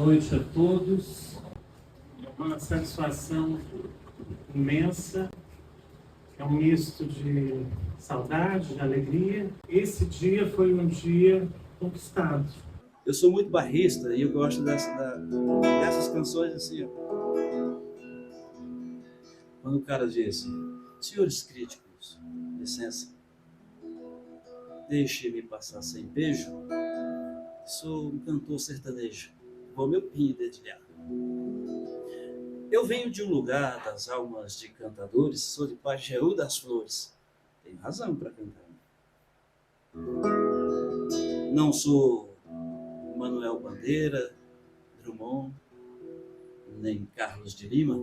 noite a todos. É uma satisfação imensa. É um misto de saudade, de alegria. Esse dia foi um dia conquistado. Eu sou muito barrista e eu gosto dessas canções assim, ó. Quando o cara diz, senhores críticos, licença, deixe-me passar sem beijo. Sou um cantor sertanejo, vou meu pinho dedilhar. Eu venho de um lugar das almas de cantadores, sou de Pajeú das Flores. Tenho razão para cantar. Não sou Manuel Bandeira, Drummond, nem Carlos de Lima.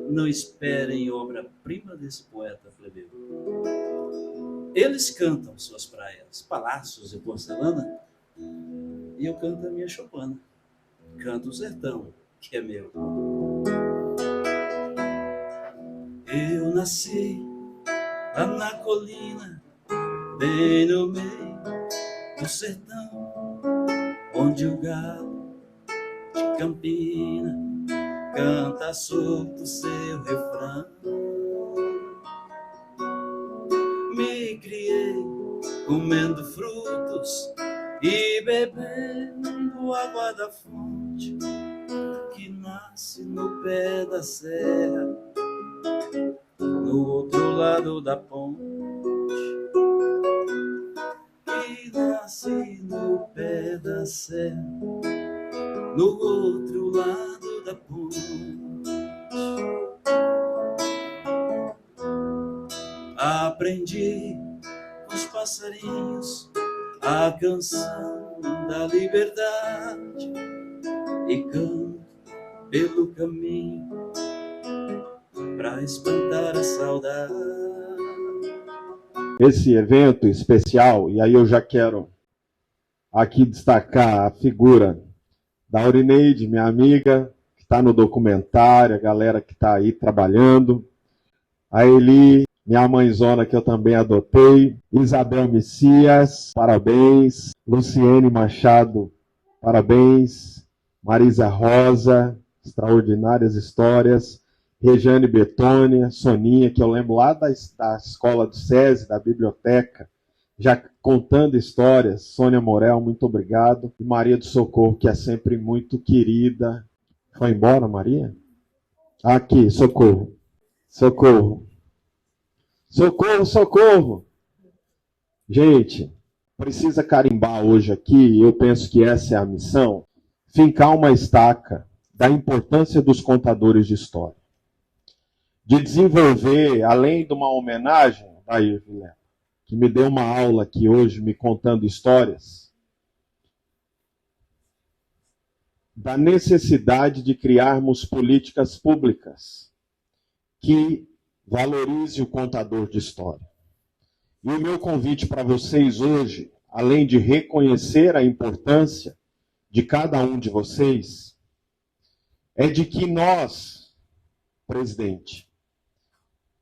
Não esperem obra-prima desse poeta plebeu. Eles cantam suas praias, palácios e porcelana, e eu canto a minha chopana. Canto o sertão, que é meu. Eu nasci lá na colina, bem no meio do sertão, onde o galo de Campina canta solto seu refrão. Me criei comendo frutos e bebendo água da fonte que nasce no pé da serra, no outro lado da ponte. Que nasce no pé da serra, no outro lado da ponte. Aprendi com os passarinhos a canção da liberdade e canto pelo caminho para espantar a saudade. Esse evento especial, e aí eu já quero aqui destacar a figura da Aurineide, minha amiga, que está no documentário, a galera que está aí trabalhando, a Eli, minha mãezona que eu também adotei, Isabel Messias, parabéns, Luciene Machado, parabéns, Marisa Rosa, extraordinárias histórias, Rejane Betônia, Soninha, que eu lembro lá da escola do SESI, da biblioteca, já contando histórias, Sônia Morel, muito obrigado, e Maria do Socorro, que é sempre muito querida. Foi embora, Maria? Aqui, Socorro. Socorro. Socorro, socorro! Gente, precisa carimbar hoje aqui, eu penso que essa é a missão, fincar uma estaca da importância dos contadores de história. De desenvolver, além de uma homenagem, aí, Vilé, que me deu uma aula aqui hoje, me contando histórias, da necessidade de criarmos políticas públicas que valorize o contador de história. E o meu convite para vocês hoje, além de reconhecer a importância de cada um de vocês, é de que nós, presidente,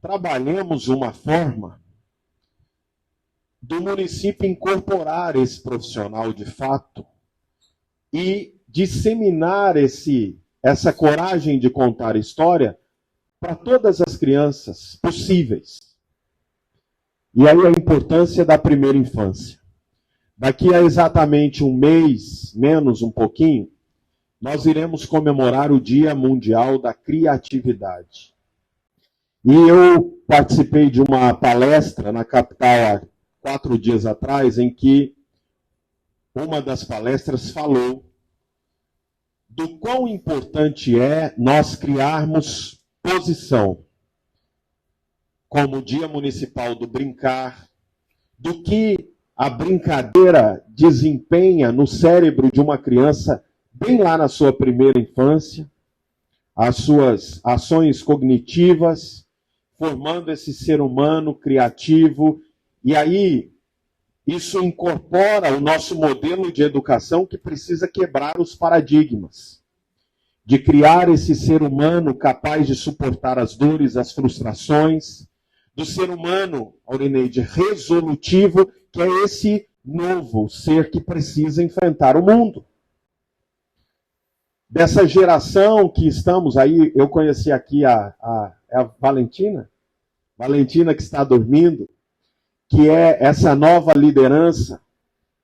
trabalhemos uma forma do município incorporar esse profissional de fato e disseminar essa coragem de contar história para todas as crianças possíveis. E aí a importância da primeira infância. Daqui a exatamente um mês, menos um pouquinho, nós iremos comemorar o Dia Mundial da Criatividade. E eu participei de uma palestra na capital há 4 dias atrás, em que uma das palestras falou do quão importante é nós criarmos posição, como o Dia Municipal do Brincar, do que a brincadeira desempenha no cérebro de uma criança bem lá na sua primeira infância, as suas ações cognitivas, formando esse ser humano criativo, e aí isso incorpora o nosso modelo de educação que precisa quebrar os paradigmas, de criar esse ser humano capaz de suportar as dores, as frustrações, do ser humano, Aurineide, resolutivo, que é esse novo ser que precisa enfrentar o mundo. dessa geração que estamos aí. Eu conheci aqui a Valentina que está dormindo, que é essa nova liderança,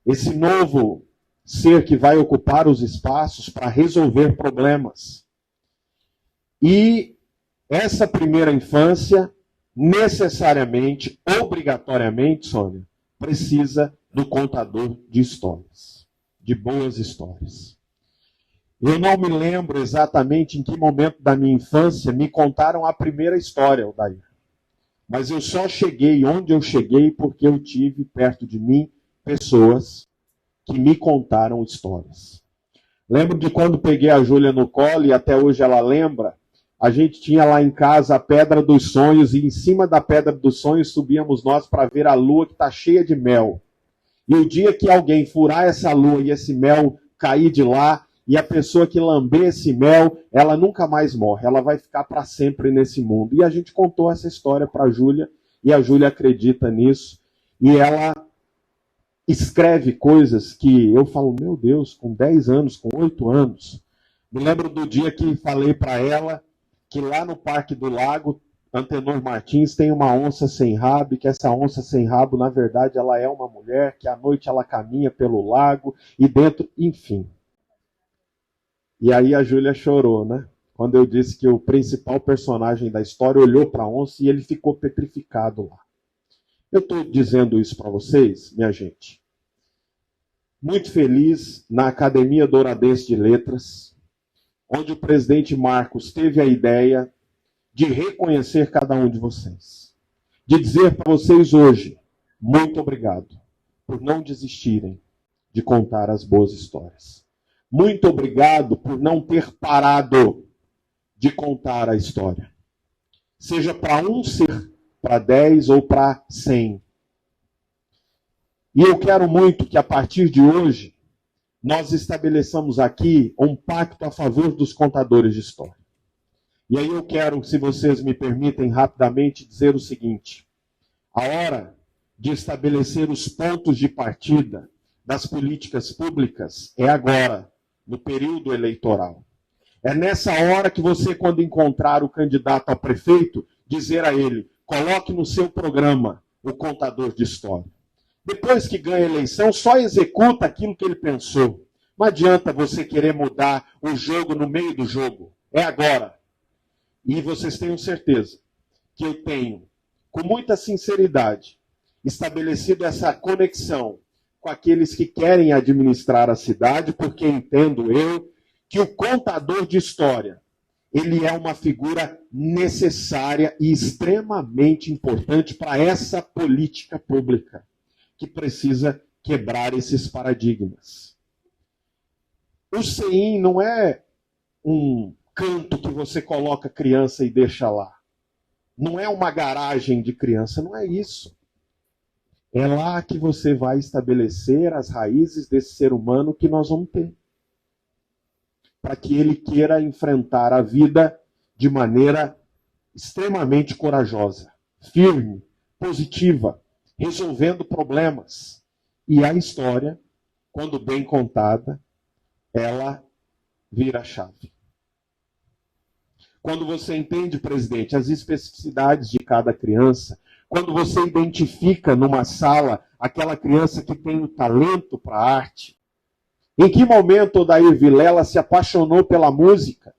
esse novo ser que vai ocupar os espaços para resolver problemas. E essa primeira infância, necessariamente, obrigatoriamente, Sônia, precisa do contador de histórias, de boas histórias. Eu não me lembro exatamente em que momento da minha infância me contaram a primeira história, Odair. Mas eu só cheguei onde eu cheguei porque eu tive perto de mim pessoas que me contaram histórias. Lembro de quando peguei a Júlia no colo, e até hoje ela lembra, a gente tinha lá em casa a Pedra dos Sonhos, e em cima da Pedra dos Sonhos subíamos nós para ver a lua que está cheia de mel. E o dia que alguém furar essa lua e esse mel cair de lá, e a pessoa que lamber esse mel, ela nunca mais morre, ela vai ficar para sempre nesse mundo. E a gente contou essa história para a Júlia, e a Júlia acredita nisso, e ela escreve coisas que eu falo, meu Deus, com 10 anos, com 8 anos. Me lembro do dia que falei para ela que lá no Parque do Lago, Antenor Martins, tem uma onça sem rabo, e que essa onça sem rabo, na verdade, ela é uma mulher, que à noite ela caminha pelo lago, e dentro, enfim. E aí a Júlia chorou, né? Quando eu disse que o principal personagem da história olhou para a onça e ele ficou petrificado lá. Eu estou dizendo isso para vocês, minha gente, muito feliz na Academia Douradense de Letras, onde o presidente Marcos teve a ideia de reconhecer cada um de vocês. De dizer para vocês hoje, muito obrigado por não desistirem de contar as boas histórias. Muito obrigado por não ter parado de contar a história. Seja para um ser, para 10 ou para 100. E eu quero muito que a partir de hoje nós estabeleçamos aqui um pacto a favor dos contadores de história. E aí eu quero, se vocês me permitem rapidamente, dizer o seguinte: a hora de estabelecer os pontos de partida das políticas públicas é agora, no período eleitoral. É nessa hora que você, quando encontrar o candidato a prefeito, dizer a ele, coloque no seu programa o contador de história. Depois que ganha a eleição, só executa aquilo que ele pensou. Não adianta você querer mudar o jogo no meio do jogo. É agora. E vocês tenham certeza que eu tenho, com muita sinceridade, estabelecido essa conexão com aqueles que querem administrar a cidade, porque entendo eu que o contador de história, ele é uma figura necessária e extremamente importante para essa política pública, que precisa quebrar esses paradigmas. O CEIM não é um canto que você coloca criança e deixa lá. Não é uma garagem de criança, não é isso. É lá que você vai estabelecer as raízes desse ser humano que nós vamos ter. Para que ele queira enfrentar a vida de maneira extremamente corajosa, firme, positiva, resolvendo problemas. E a história, quando bem contada, ela vira a chave. Quando você entende, presidente, as especificidades de cada criança, quando você identifica numa sala aquela criança que tem o talento para a arte, em que momento Odair Vilela se apaixonou pela música?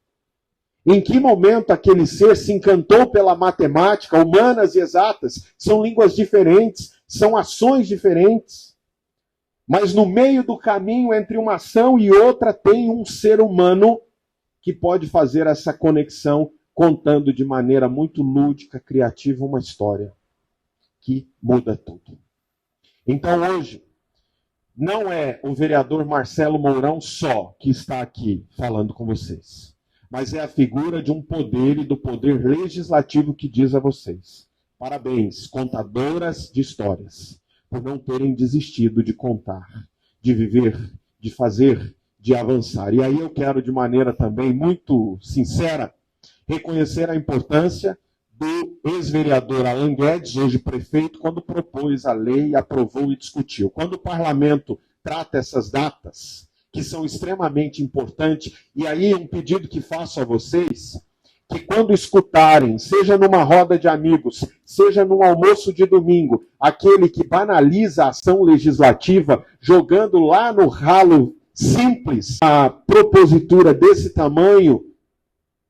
Em que momento aquele ser se encantou pela matemática, humanas e exatas? São línguas diferentes, são ações diferentes. Mas no meio do caminho entre uma ação e outra tem um ser humano que pode fazer essa conexão, contando de maneira muito lúdica, criativa, uma história que muda tudo. Então hoje, não é o vereador Marcelo Mourão só que está aqui falando com vocês, mas é a figura de um poder e do poder legislativo que diz a vocês: parabéns, contadoras de histórias, por não terem desistido de contar, de viver, de fazer, de avançar. E aí eu quero, de maneira também muito sincera, reconhecer a importância do ex-vereador Alan Guedes, hoje prefeito, quando propôs a lei, aprovou e discutiu. Quando o parlamento trata essas datas, que são extremamente importantes. E aí um pedido que faço a vocês, que quando escutarem, seja numa roda de amigos, seja num almoço de domingo, aquele que banaliza a ação legislativa, jogando lá no ralo simples a propositura desse tamanho,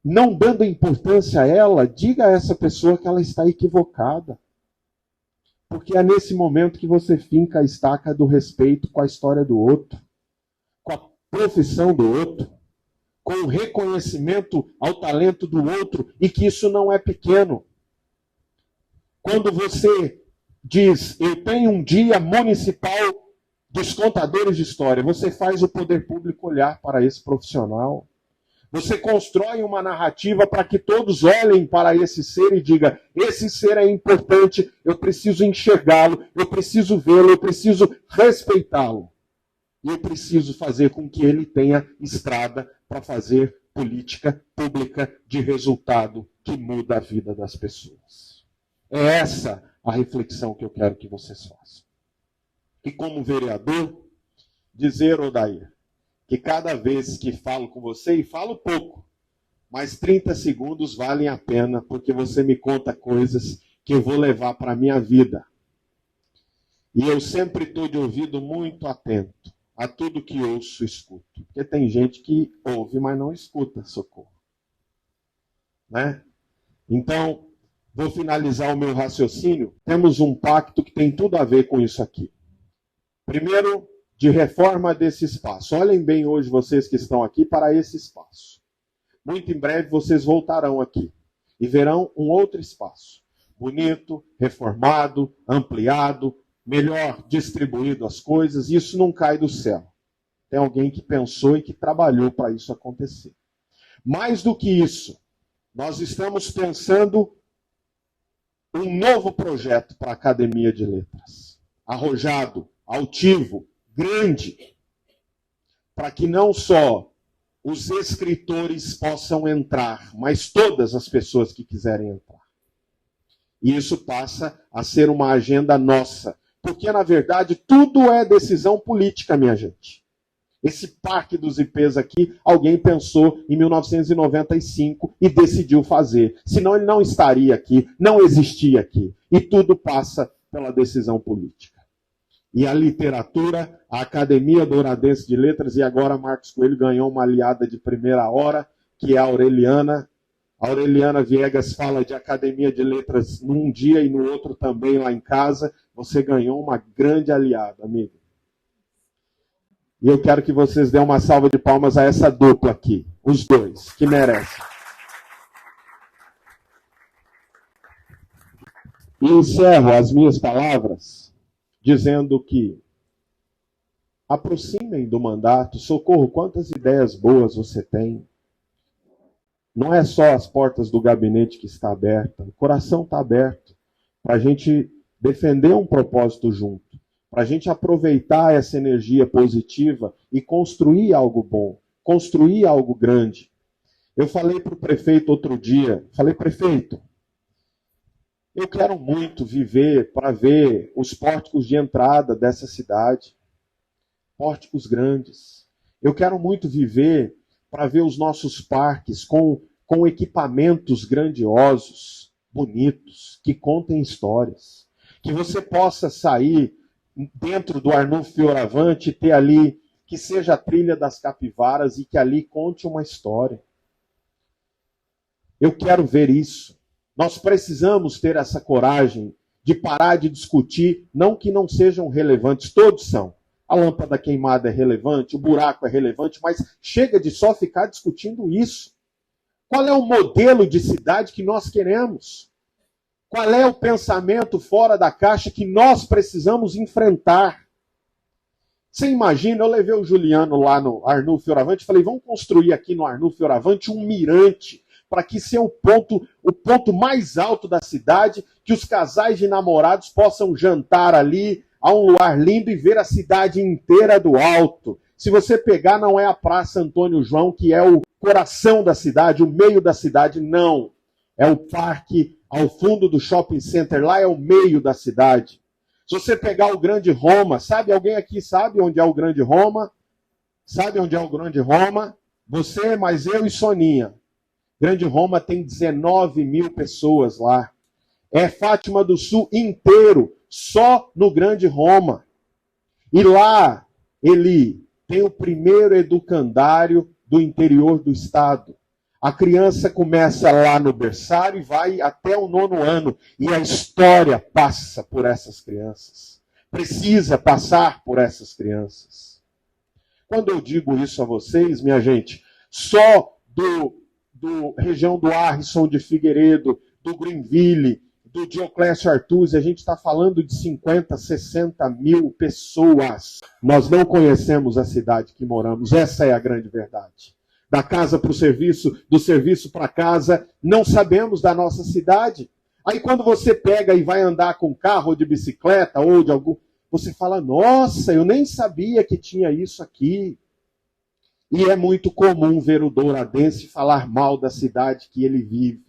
não dando importância a ela, diga a essa pessoa que ela está equivocada. Porque é nesse momento que você finca a estaca do respeito com a história do outro, com a profissão do outro, com o reconhecimento ao talento do outro, e que isso não é pequeno. Quando você diz, eu tenho um dia municipal dos contadores de história, você faz o poder público olhar para esse profissional. Você constrói uma narrativa para que todos olhem para esse ser e digam, esse ser é importante, eu preciso enxergá-lo, eu preciso vê-lo, eu preciso respeitá-lo. E eu preciso fazer com que ele tenha estrada para fazer política pública de resultado que muda a vida das pessoas. É essa a reflexão que eu quero que vocês façam. E como vereador, dizer, Odair, que cada vez que falo com você, e falo pouco, mas 30 segundos valem a pena, porque você me conta coisas que eu vou levar para a minha vida. E eu sempre estou de ouvido muito atento a tudo que ouço e escuto. Porque tem gente que ouve, mas não escuta, socorro. Né? Então, vou finalizar o meu raciocínio. Temos um pacto que tem tudo a ver com isso aqui. Primeiro, de reforma desse espaço. Olhem bem hoje vocês que estão aqui para esse espaço. Muito em breve vocês voltarão aqui e verão um outro espaço. Bonito, reformado, ampliado, melhor distribuído as coisas, e isso não cai do céu. Tem alguém que pensou e que trabalhou para isso acontecer. Mais do que isso, nós estamos pensando um novo projeto para a Academia de Letras. Arrojado, altivo, grande, para que não só os escritores possam entrar, mas todas as pessoas que quiserem entrar. E isso passa a ser uma agenda nossa, porque, na verdade, tudo é decisão política, minha gente. Esse parque dos IPs aqui, alguém pensou em 1995 e decidiu fazer. Senão ele não estaria aqui, não existia aqui. E tudo passa pela decisão política. E a literatura, a Academia Douradense de Letras, e agora Marcos Coelho ganhou uma aliada de primeira hora, que é a Aureliana. A Aureliana Viegas fala de Academia de Letras num dia e no outro também lá em casa. Você ganhou uma grande aliada, amigo. E eu quero que vocês dêem uma salva de palmas a essa dupla aqui. Os dois, que merecem. E encerro as minhas palavras dizendo que aproximem do mandato. Socorro, quantas ideias boas você tem. Não é só as portas do gabinete que está aberta. O coração está aberto para a gente defender um propósito junto. Para a gente aproveitar essa energia positiva e construir algo bom. Construir algo grande. Eu falei para o prefeito outro dia, prefeito, eu quero muito viver para ver os pórticos de entrada dessa cidade. Pórticos grandes. Eu quero muito viver para ver os nossos parques com equipamentos grandiosos, bonitos, que contem histórias. Que você possa sair dentro do Arnulfo Fioravante e ter ali, que seja a trilha das capivaras e que ali conte uma história. Eu quero ver isso. Nós precisamos ter essa coragem de parar de discutir, não que não sejam relevantes, todos são. A lâmpada queimada é relevante, o buraco é relevante, mas chega de só ficar discutindo isso. Qual é o modelo de cidade que nós queremos? Qual é o pensamento fora da caixa que nós precisamos enfrentar? Você imagina, eu levei o Juliano lá no Arnulfo Fioravante e falei, vamos construir aqui no Arnulfo Fioravante um mirante, para que seja o ponto mais alto da cidade, que os casais de namorados possam jantar ali, a um luar lindo e ver a cidade inteira do alto. Se você pegar, não é a Praça Antônio João, que é o coração da cidade, o meio da cidade, não. É o parque ao fundo do shopping center, lá é o meio da cidade. Se você pegar o Grande Roma, sabe? Alguém aqui sabe onde é o Grande Roma? Sabe onde é o Grande Roma? Você, mais eu e Soninha. Grande Roma tem 19 mil pessoas lá. É Fátima do Sul inteiro, só no Grande Roma. E lá, ele tem o primeiro educandário do interior do estado. A criança começa lá no berçário e vai até o 9º ano. E a história passa por essas crianças. Precisa passar por essas crianças. Quando eu digo isso a vocês, minha gente, só do região do Arrisson de Figueiredo, do Greenville, do Dioclésio Artuzzi, a gente está falando de 50, 60 mil pessoas. Nós não conhecemos a cidade que moramos, essa é a grande verdade. Da casa para o serviço, do serviço para casa, não sabemos da nossa cidade. Aí quando você pega e vai andar com carro ou de bicicleta ou de algum, você fala, nossa, eu nem sabia que tinha isso aqui. E é muito comum ver o douradense falar mal da cidade que ele vive.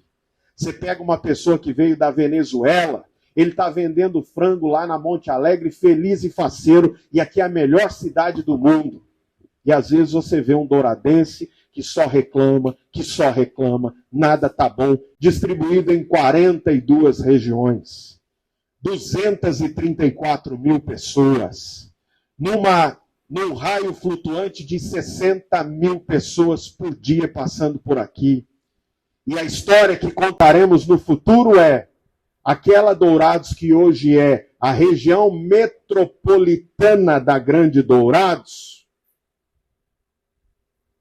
Você pega uma pessoa que veio da Venezuela, ele está vendendo frango lá na Monte Alegre, feliz e faceiro, e aqui é a melhor cidade do mundo. E às vezes você vê um douradense que só reclama, nada tá bom, distribuído em 42 regiões. 234 mil pessoas. Num raio flutuante de 60 mil pessoas por dia passando por aqui. E a história que contaremos no futuro é aquela Dourados que hoje é a região metropolitana da Grande Dourados.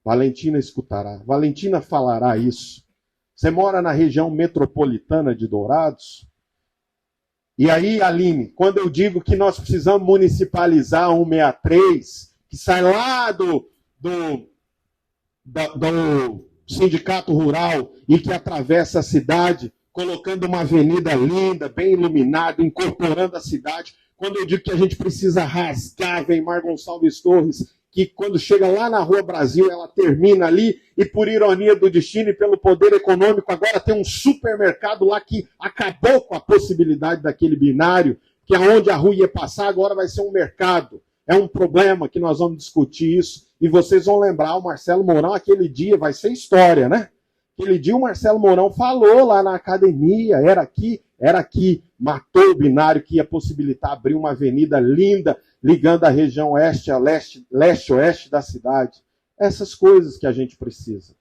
Valentina escutará, Valentina falará isso. Você mora na região metropolitana de Dourados? E aí, Aline, quando eu digo que nós precisamos municipalizar 163, que sai lá do sindicato rural e que atravessa a cidade, colocando uma avenida linda, bem iluminada, incorporando a cidade. Quando eu digo que a gente precisa rasgar, vem Mar Gonçalves Torres, que quando chega lá na Rua Brasil, ela termina ali, e por ironia do destino e pelo poder econômico, agora tem um supermercado lá que acabou com a possibilidade daquele binário, que aonde a rua ia passar, agora vai ser um mercado. É um problema que nós vamos discutir isso, e vocês vão lembrar, o Marcelo Mourão, aquele dia, vai ser história, né? Aquele dia o Marcelo Mourão falou lá na academia, era aqui, matou o binário que ia possibilitar abrir uma avenida linda, ligando a região oeste a leste-oeste da cidade. Essas coisas que a gente precisa.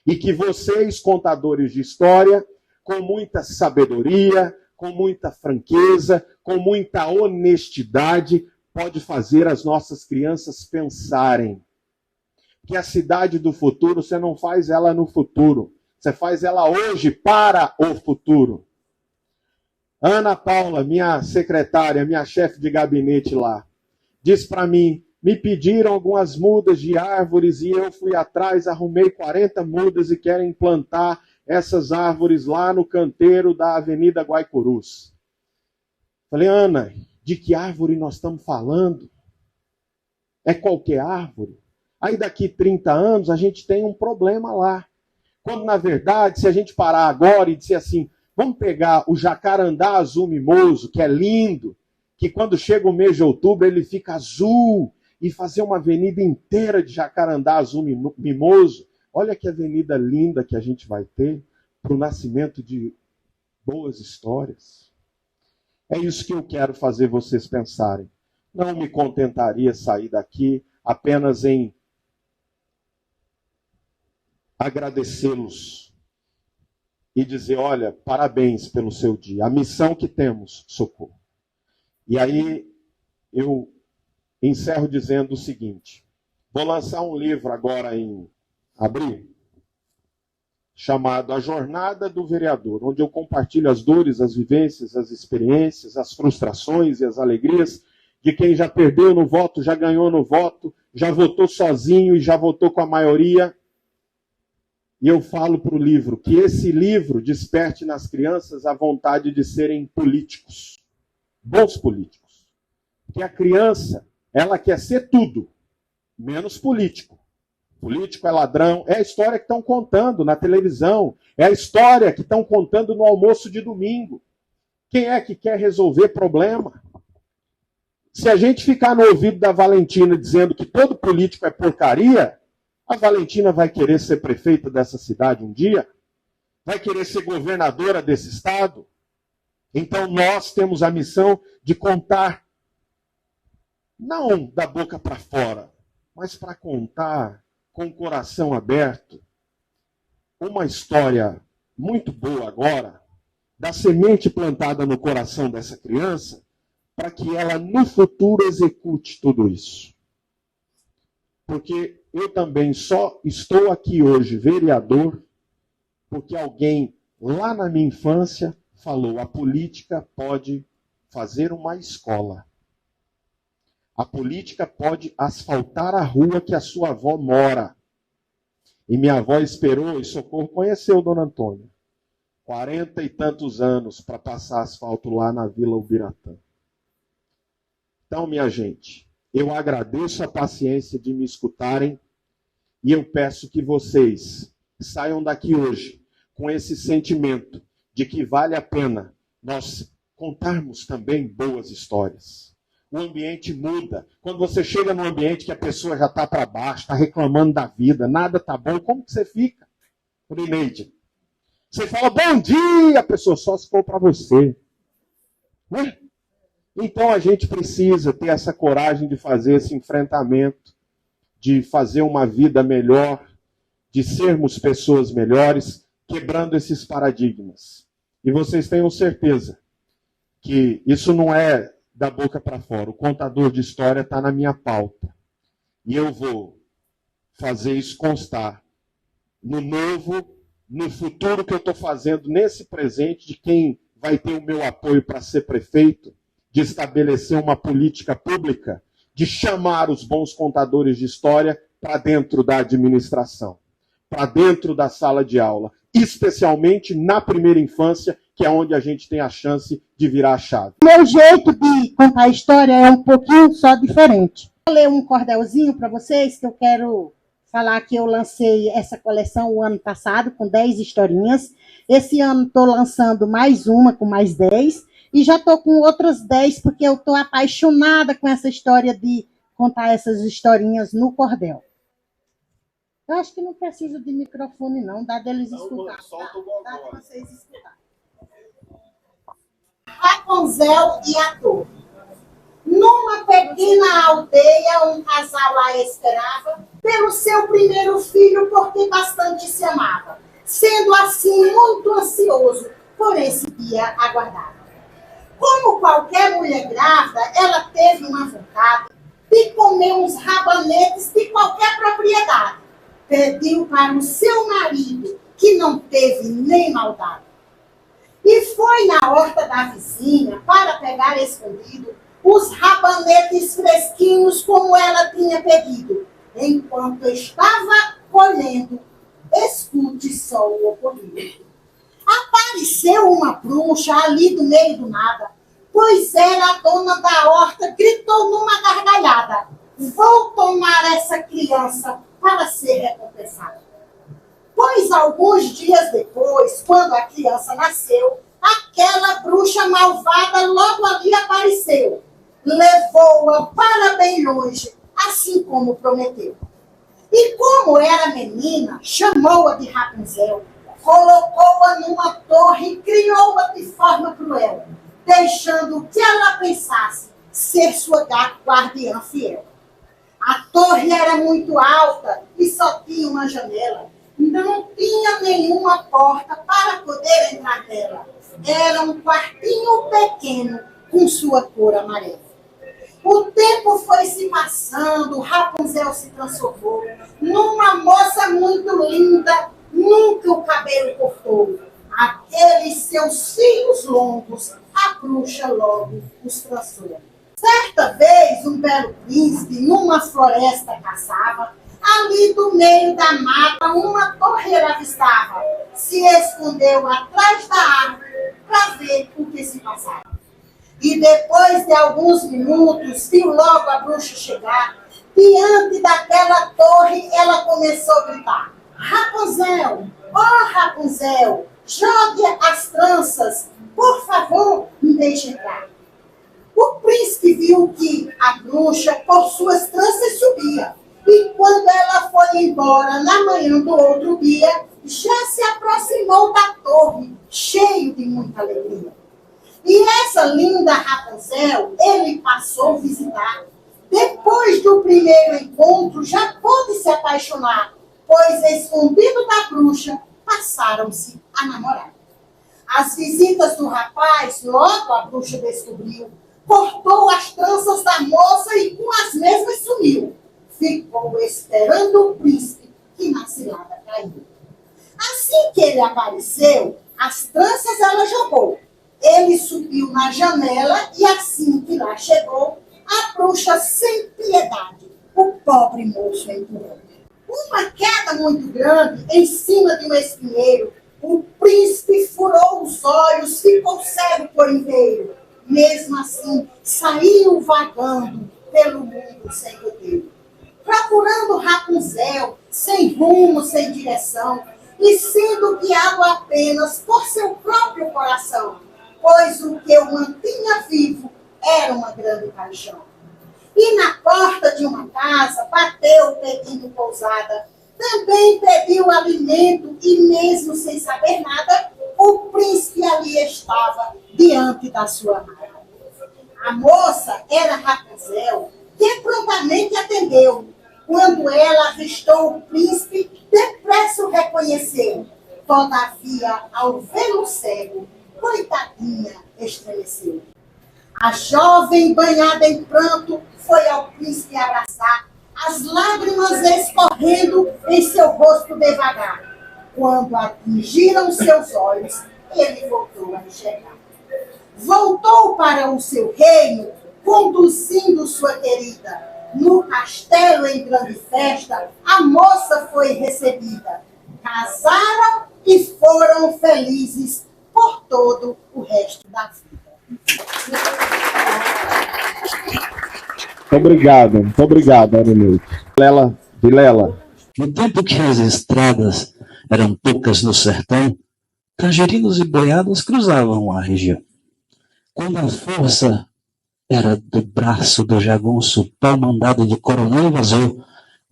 E que vocês, contadores de história, com muita sabedoria, com muita franqueza, com muita honestidade, pode fazer as nossas crianças pensarem. Que a cidade do futuro, você não faz ela no futuro. Você faz ela hoje para o futuro. Ana Paula, minha secretária, minha chefe de gabinete lá, diz para mim, me pediram algumas mudas de árvores e eu fui atrás, arrumei 40 mudas e querem plantar essas árvores lá no canteiro da Avenida Guaicurus. Falei, Ana, de que árvore nós estamos falando? É qualquer árvore? Aí daqui 30 anos a gente tem um problema lá. Quando na verdade, se a gente parar agora e dizer assim, vamos pegar o jacarandá azul mimoso, que é lindo, que quando chega o mês de outubro ele fica azul, e fazer uma avenida inteira de jacarandá azul mimoso, olha que avenida linda que a gente vai ter para o nascimento de boas histórias. É isso que eu quero fazer vocês pensarem. Não me contentaria sair daqui apenas em agradecê-los e dizer, olha, parabéns pelo seu dia. A missão que temos, Socorro. E aí eu encerro dizendo o seguinte, vou lançar um livro agora em abril, chamado A Jornada do Vereador, onde eu compartilho as dores, as vivências, as experiências, as frustrações e as alegrias de quem já perdeu no voto, já ganhou no voto, já votou sozinho e já votou com a maioria. E eu falo para o livro que esse livro desperte nas crianças a vontade de serem políticos, bons políticos. Porque a criança, ela quer ser tudo, menos político. Político é ladrão, é a história que estão contando na televisão, é a história que estão contando no almoço de domingo. Quem é que quer resolver problema? Se a gente ficar no ouvido da Valentina dizendo que todo político é porcaria, a Valentina vai querer ser prefeita dessa cidade um dia? Vai querer ser governadora desse estado? Então nós temos a missão de contar, não da boca para fora, mas para contar com o coração aberto uma história muito boa agora, da semente plantada no coração dessa criança, para que ela no futuro execute tudo isso. Porque eu também só estou aqui hoje vereador porque alguém lá na minha infância falou: a política pode fazer uma escola. A política pode asfaltar a rua que a sua avó mora. E minha avó esperou, e Socorro conheceu Dona Antônia, 40 e tantos anos para passar asfalto lá na Vila Ubiratã. Então, minha gente, eu agradeço a paciência de me escutarem e eu peço que vocês saiam daqui hoje com esse sentimento de que vale a pena nós contarmos também boas histórias. O ambiente muda. Quando você chega num ambiente que a pessoa já está para baixo, está reclamando da vida, nada está bom, como que você fica, Rineide? Você fala, bom dia, a pessoa só se for para você. Né? Então a gente precisa ter essa coragem de fazer esse enfrentamento, de fazer uma vida melhor, de sermos pessoas melhores, quebrando esses paradigmas. E vocês tenham certeza que isso não é da boca para fora. O contador de história está na minha pauta. E eu vou fazer isso constar no novo, no futuro que eu estou fazendo nesse presente, de quem vai ter o meu apoio para ser prefeito, de estabelecer uma política pública, de chamar os bons contadores de história para dentro da administração, para dentro da sala de aula, especialmente na primeira infância, que é onde a gente tem a chance de virar a chave. Meu jeito de contar a história é um pouquinho só diferente. Vou ler um cordelzinho para vocês, que eu quero falar que eu lancei essa coleção o ano passado, com 10 historinhas. Esse ano estou lançando mais uma, com mais 10. E já estou com outras 10, porque eu estou apaixonada com essa história de contar essas historinhas no cordel. Eu acho que não precisa de microfone, não. Dá deles escutar. Dá de vocês escutar. Rapunzel e a Torre. Numa pequena aldeia, um casal lá esperava pelo seu primeiro filho, porque bastante se amava, sendo assim muito ansioso por esse dia aguardado. Como qualquer mulher grávida, ela teve uma vontade de comer uns rabanetes de qualquer propriedade. Pediu para o seu marido, que não teve nem maldade. E foi na horta da vizinha para pegar escondido os rabanetes fresquinhos como ela tinha pedido. Enquanto estava colhendo, escute só o ocorrido. Apareceu uma bruxa ali do meio do nada, pois era a dona da horta, gritou numa gargalhada: vou tomar essa criança para ser recompensada. Pois alguns dias depois, quando a criança nasceu, aquela bruxa malvada logo ali apareceu. Levou-a para bem longe, assim como prometeu. E como era menina, chamou-a de Rapunzel, colocou-a numa torre e criou-a de forma cruel, deixando que ela pensasse ser sua guardiã fiel. A torre era muito alta e só tinha uma janela. Não tinha nenhuma porta para poder entrar nela. Era um quartinho pequeno com sua cor amarela. O tempo foi se passando, Rapunzel se transformou numa moça muito linda, nunca o cabelo cortou. Aqueles seus cílios longos, a bruxa logo os traçou. Certa vez, um belo príncipe, numa floresta caçava, ali do meio da mata, uma torreira avistava. Se escondeu atrás da árvore para ver o que se passava. E depois de alguns minutos, viu logo a bruxa chegar. Diante daquela torre, ela começou a gritar: Rapunzel, ó Rapunzel, jogue as tranças, por favor, me deixe entrar. O príncipe viu que a bruxa, por suas tranças, subia. E quando ela foi embora, na manhã do outro dia, já se aproximou da torre, cheio de muita alegria. E essa linda Rapunzel, ele passou a visitar. Depois do primeiro encontro, já pôde se apaixonar, pois, escondido da bruxa, passaram-se a namorar. As visitas do rapaz, logo a bruxa descobriu, cortou as tranças da moça e com as mesmas sumiu. Ficou esperando o príncipe, que na cilada caiu. Assim que ele apareceu, as tranças ela jogou. Ele subiu na janela e assim que lá chegou, a bruxa sem piedade, o pobre moço empurrou. Uma queda muito grande em cima de um espinheiro, o príncipe furou os olhos, ficou cego por inteiro. Mesmo assim, saiu vagando pelo mundo sem roteiro. Procurando Rapunzel, sem rumo, sem direção, e sendo guiado apenas por seu próprio coração, pois o que o mantinha vivo era uma grande paixão. E na porta de uma casa bateu pedindo pousada, também pediu alimento e mesmo sem saber nada, o príncipe ali estava diante da sua amada. A moça era Rapunzel, que prontamente atendeu. Quando ela avistou o príncipe, depressa o reconheceu. Todavia, ao vê-lo cego, coitadinha, estremeceu. A jovem, banhada em pranto, foi ao príncipe abraçar, as lágrimas escorrendo em seu rosto devagar. Quando atingiram seus olhos, ele voltou a enxergar. Voltou para o seu reino, conduzindo sua querida. No castelo, em grande festa, a moça foi recebida. Casaram e foram felizes por todo o resto da vida. Muito obrigado, Arenildo. Vilela. No tempo que as estradas eram poucas no sertão, tangerinos e boiadas cruzavam a região. Quando a força era do braço do jagunço, pau mandado do coronel vazou,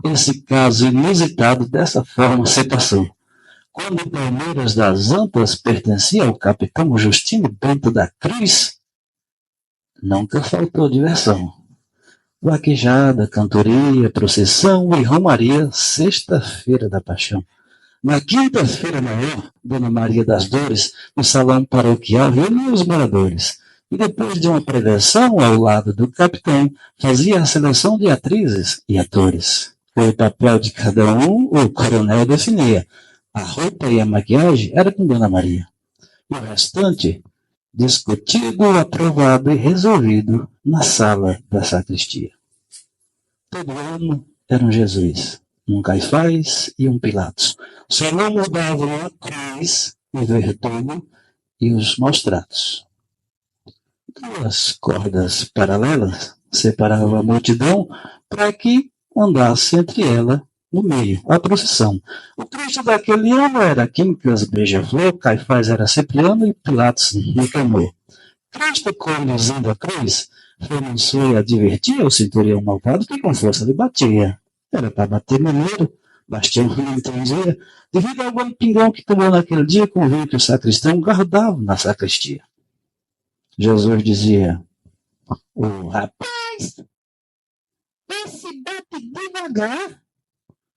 esse caso inusitado dessa forma se passou. Quando o Palmeiras das Antas pertencia ao capitão Justino Bento da Cruz, nunca faltou diversão. Vaquejada, cantoria, procissão e romaria, sexta-feira da paixão. Na quinta-feira maior, Dona Maria das Dores, no salão paroquial, reunia os moradores. E depois de uma prevenção ao lado do capitão, fazia a seleção de atrizes e atores. O papel de cada um, o coronel definia. A roupa e a maquiagem era com Dona Maria. E o restante, discutido, aprovado e resolvido na sala da sacristia. Todo ano era um Jesus, um Caifás e um Pilatos. Só não mudavam a cruz, o verdugo e os maus tratos. Duas cordas paralelas separavam a multidão para que andasse entre ela no meio, a procissão. O Cristo daquele ano era Quincas Beija-Flor, Caifás era Cipriano e Pilatos Nicanor. Cristo conduzindo a cruz, renunció e advertia o centurião malvado que com força lhe batia. Era para bater maneiro, Bastião não entendia, devido ao bom pingão que tomou naquele dia, convinha que o sacristão guardava na sacristia. Jesus dizia: "O rapaz, esse bate devagar,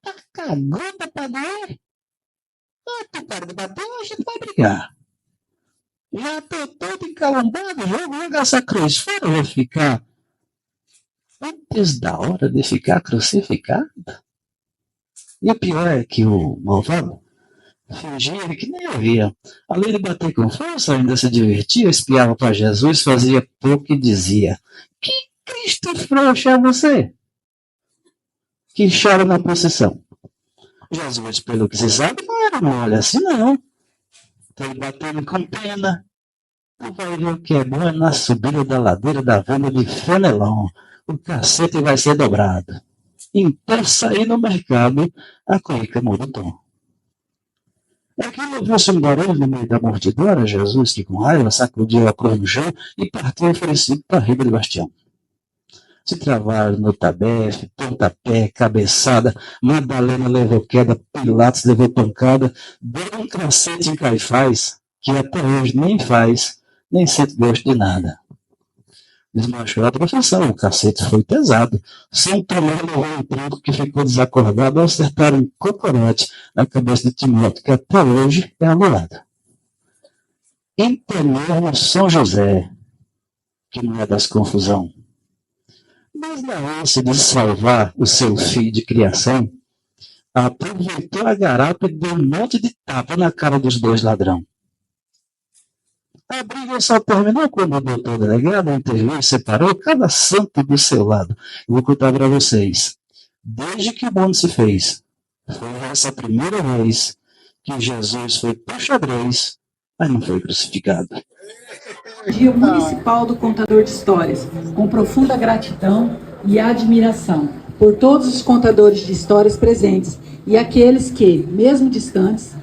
tá cagando pra doer. Tu para de bater, a gente vai brigar. Já tô todo encalambado, joga essa cruz fora, eu vou ficar antes da hora de ficar crucificado." E o pior é que o malvado fingia que nem ouvia. Além de bater com força, ainda se divertia, espiava para Jesus, fazia pouco e dizia: "Que Cristo frouxo é você, que chora na procissão?" Jesus, pelo que se sabe, não era mole assim, não. Tá batendo com pena. Tu vai ver o que é bom na subida da ladeira da venda de Fenelon. O cacete vai ser dobrado. Então, sair no mercado, a cueca muda o tom. Aquilo viu-se um barulho no meio da multidão, era Jesus que com raiva sacudiu a cruz no chão e partiu oferecido para a riba de Bastião. Se travaram no tabefe, pontapé, cabeçada, Madalena levou queda, Pilatos levou pancada, deu um cacete em Caifás, que até hoje nem faz, nem sente gosto de nada. Desmanchou a procissão, o cacete foi pesado. São Tomé levou um tronco que ficou desacordado ao acertar um coconete na cabeça de Timóteo, que até hoje é anulado. Entendemos São José, que não é das confusão. Mas na ânsia de salvar o seu filho de criação, aproveitou a garapa e deu um monte de tapa na cara dos dois ladrão. A briga só terminou quando o doutor delegado interviu e separou cada santo do seu lado. Eu vou contar para vocês. Desde que o mundo se fez, foi essa a primeira vez que Jesus foi por xadrez, mas não foi crucificado. Dia Municipal do Contador de Histórias, com profunda gratidão e admiração por todos os contadores de histórias presentes e aqueles que, mesmo distantes,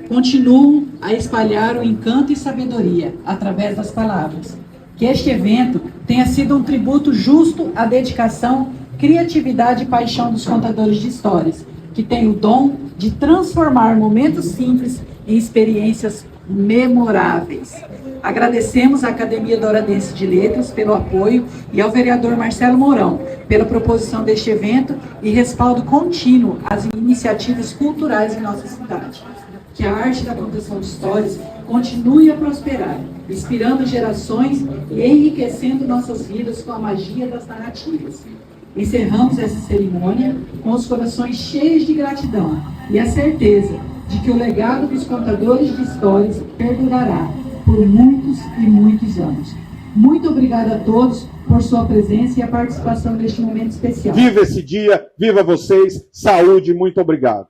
continuam a espalhar o encanto e sabedoria através das palavras. Que este evento tenha sido um tributo justo à dedicação, criatividade e paixão dos contadores de histórias, que têm o dom de transformar momentos simples em experiências memoráveis. Agradecemos à Academia Douradense de Letras pelo apoio e ao vereador Marcelo Mourão pela proposição deste evento e respaldo contínuo às iniciativas culturais em nossa cidade. Que a arte da contação de histórias continue a prosperar, inspirando gerações e enriquecendo nossas vidas com a magia das narrativas. Encerramos essa cerimônia com os corações cheios de gratidão e a certeza de que o legado dos contadores de histórias perdurará por muitos e muitos anos. Muito obrigada a todos por sua presença e a participação neste momento especial. Viva esse dia, viva vocês, saúde, muito obrigado.